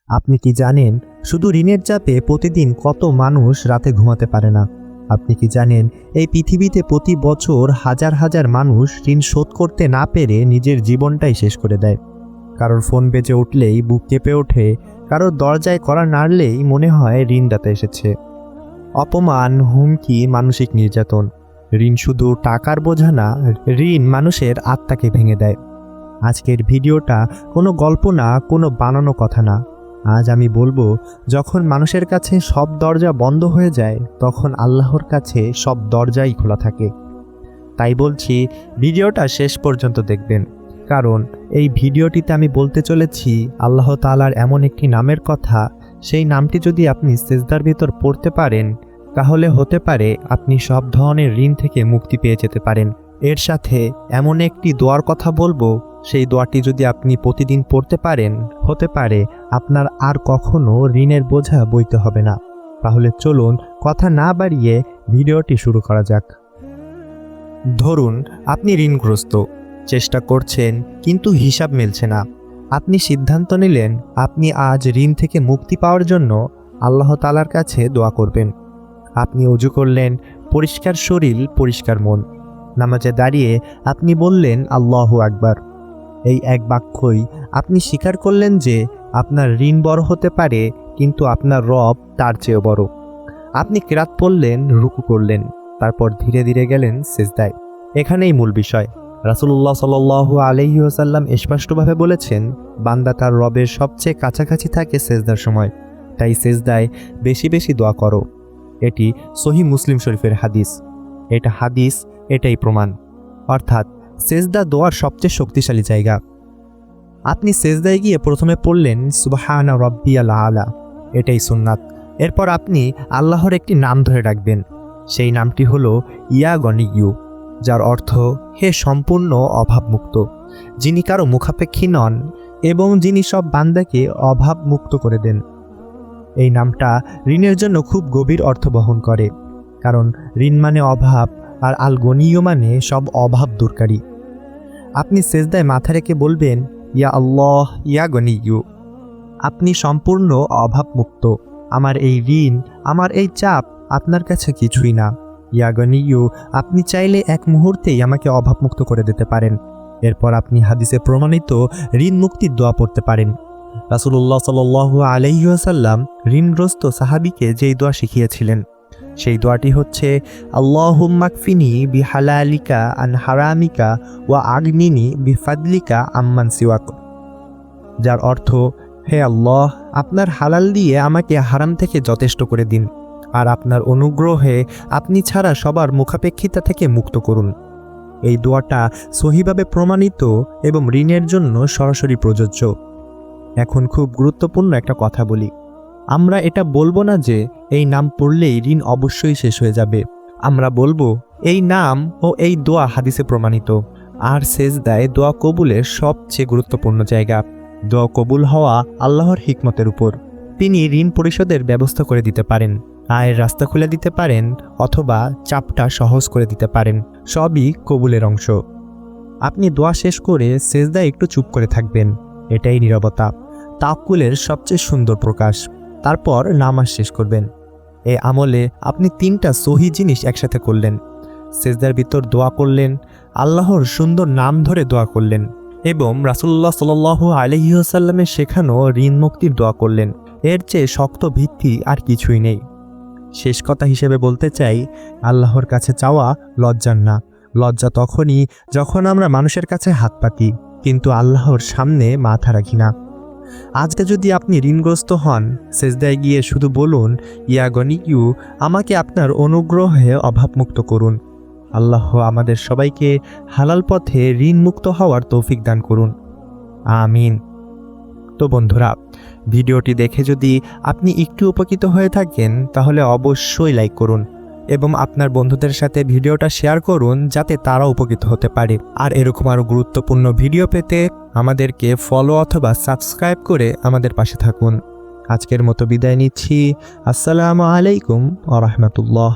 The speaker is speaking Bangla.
আপনি কি জানেন শুধু ঋণের চাপে প্রতিদিন কত মানুষ রাতে ঘুমাতে পারে না? আপনি কি জানেন এই পৃথিবীতে প্রতি বছর হাজার হাজার মানুষ ঋণ শোধ করতে না পেরে নিজের জীবনটাই শেষ করে দেয়? কারোর ফোন বেজে উঠলেই বুক কেঁপে ওঠে, কারোর দরজায় কড়া নাড়লেই মনে হয় ঋণদাতা এসেছে। অপমান, হুমকি, মানসিক নির্যাতন। ঋণ শুধু টাকার বোঝা না, ঋণ মানুষের আত্মাকে ভেঙে দেয়। আজকের ভিডিওটা কোনো গল্প না, কোনো বানানো কথা না। আজ আমি বলবো, যখন মানুষের কাছে সব দরজা বন্ধ হয়ে যায় তখন আল্লাহর কাছে সব দরজাই খোলা থাকে। তাই বলছি, ভিডিওটা শেষ পর্যন্ত দেখবেন, কারণ এই ভিডিওটিতে আমি বলতে চলেছি আল্লাহ তাআলার এমন একটি নামের কথা, সেই নামটি যদি আপনি সিজদার ভিতর পড়তে পারেন তাহলে হতে পারে আপনি সব ধরনের ঋণ থেকে মুক্তি পেয়ে যেতে পারেন। এর সাথে এমন একটি দোয়ার কথা বলবো, সেই দোয়াটি যদি আপনি প্রতিদিন পড়তে পারেন হতে পারে আপনার আর কখনো ঋণের বোঝা বইতে হবে না। তাহলে চলুন কথা না বাড়িয়ে ভিডিওটি শুরু করা যাক। ধরুন আপনি ঋণগ্রস্ত, চেষ্টা করছেন কিন্তু হিসাব মিলছে না। আপনি সিদ্ধান্ত নিলেন আপনি আজ ঋণ থেকে মুক্তি পাওয়ার জন্য আল্লাহ তাআলার কাছে দোয়া করবেন। আপনি ওযু করলেন, পরিষ্কার শরীর, পরিষ্কার মন। নামাজে দাঁড়িয়ে আপনি বললেন আল্লাহু আকবার। এই এক বাক্যই আপনি স্বীকার করলেন যে আপনার ঋণ বড় হতে পারে কিন্তু আপনার রব তার চেয়েও বড়। আপনি কিরাত পড়লেন, রুকু করলেন, তারপর ধীরে ধীরে গেলেন সিজদায়। এখানেই মূল বিষয়। রাসূলুল্লাহ সাল্লাল্লাহু আলাইহি ওয়াসাল্লাম স্পষ্টভাবে বলেছেন, বান্দা তার রবের সবচেয়ে কাছাকাছি থাকে সিজদার সময়। তাই সিজদায় বেশি বেশি দোয়া করো। এটি সহিহ মুসলিম শরীফের হাদিস। এটা হাদিস, এটাই প্রমাণ। অর্থাৎ সিজদা দোয়ার সবচেয়ে শক্তিশালী জায়গা। আপনি সিজদায় গিয়ে প্রথমে পড়লেন সুবহানা রাব্বিয়াল আলা, এটাই সুন্নাত। এরপর আপনি আল্লাহর একটি নাম ধরে ডাকবেন। সেই নামটি হলো ইয়া গনিয়্যু, যার অর্থ হে সম্পূর্ণ অভাবমুক্ত, যিনি কারো মুখাপেক্ষী নন এবং যিনি সব বান্দাকে অভাবমুক্ত করে দেন। এই নামটা ঋণের জন্য খুব গভীর অর্থ বহন করে, কারণ ঋণ মানে অভাব আর আল গনিয়্যু মানে সব অভাব দূরকারী। আপনি সিজদায় মাথা রেখে বলবেন ইয়া আল্লাহ ইয়া গনিয়্যু, আপনি সম্পূর্ণ অভাবমুক্ত। আমার এই ঋণ, আমার এই চাপ আপনার কাছে কিছুই না। ইয়া গনিয়্যু, আপনি চাইলে এক মুহূর্তেই আমাকে অভাবমুক্ত করে দিতে পারেন। এরপর আপনি হাদিসে প্রমাণিত ঋণ মুক্তির দোয়া পড়তে পারেন। রাসূলুল্লাহ সাল্লাল্লাহু আলাইহি ওয়াসাল্লাম ঋণগ্রস্ত সাহাবীকে যেই দোয়া শিখিয়েছিলেন, সেই দোয়াটি হচ্ছে আল্লাহুম্মা কফিনি বিহালালিকা আন হারামিকা ওয়া আগনিনি বিফাদলিকা আম্মান সিওয়াক, যার অর্থ হে আল্লাহ, আপনার হালাল দিয়ে আমাকে হারাম থেকে যথেষ্ট করে দিন, আর আপনার অনুগ্রহে আপনি ছাড়া সবার মুখাপেক্ষিতা থেকে মুক্ত করুন। এই দোয়াটা সহিভাবে প্রমাণিত এবং ঋণের জন্য সরাসরি প্রযোজ্য। এখন খুব গুরুত্বপূর্ণ একটা কথা বলি। আমরা এটা বলবো না যে এই নাম পড়লেই ঋণ অবশ্যই শেষ হয়ে যাবে। আমরা বলবো এই নাম ও এই দোয়া হাদিসে প্রমাণিত। আর সিজদায় দোয়া কবুলের সবচেয়ে গুরুত্বপূর্ণ জায়গা। দোয়া কবুল হওয়া আল্লাহর হিকমতের উপর। তিনি ঋণ পরিশোধের ব্যবস্থা করে দিতে পারেন, আয়ের রাস্তা খুলে দিতে পারেন, অথবা চাপটা সহজ করে দিতে পারেন। সবই কবুলের অংশ। আপনি দোয়া শেষ করে সিজদায় একটু চুপ করে থাকবেন। এটাই নীরবতা, তাওয়াক্কুলের সবচেয়ে সুন্দর প্রকাশ। তারপর নামাজ শেষ করবেন। এই আমলে আপনি তিনটা সহি জিনিস একসাথে করলেন। সিজদার ভিতর দোয়া করলেন, আল্লাহর সুন্দর নাম ধরে দোয়া করলেন, এবং রাসূলুল্লাহ সাল্লাল্লাহু আলাইহি ওয়াসাল্লামের শেখানো ঋণ মুক্তির দোয়া করলেন। এর চেয়ে শক্ত ভিত্তি আর কিছুই নেই। শেষ কথা হিসেবে বলতে চাই, আল্লাহর কাছে চাওয়া লজ্জার না। লজ্জা তখনই যখন আমরা মানুষের কাছে হাত পাতি, কিন্তু আল্লাহর সামনে মাথা রাখি না। আজকে যদি আপনি ঋণগ্রস্ত হন, সিজদায় গিয়ে শুধু বলুন ইয়া গনিয়্যু, আমাকে আপনার অনুগ্রহে অভাবমুক্ত করুন। আল্লাহ আমাদের সবাইকে হালাল পথে ঋণ মুক্ত হওয়ার তৌফিক দান করুন। আমিন। তো বন্ধুরা, ভিডিওটি দেখে যদি আপনি একটু উপকৃত হয়ে থাকেন তাহলে অবশ্যই লাইক করুন এবং আপনার বন্ধুদের সাথে ভিডিওটা শেয়ার করুন, যাতে তারা উপকৃত হতে পারে। আর এরকম আরও গুরুত্বপূর্ণ ভিডিও পেতে আমাদেরকে ফলো অথবা সাবস্ক্রাইব করে আমাদের পাশে থাকুন। আজকের মতো বিদায় নিচ্ছি। আসসালামু আলাইকুম ওয়া রাহমাতুল্লাহ।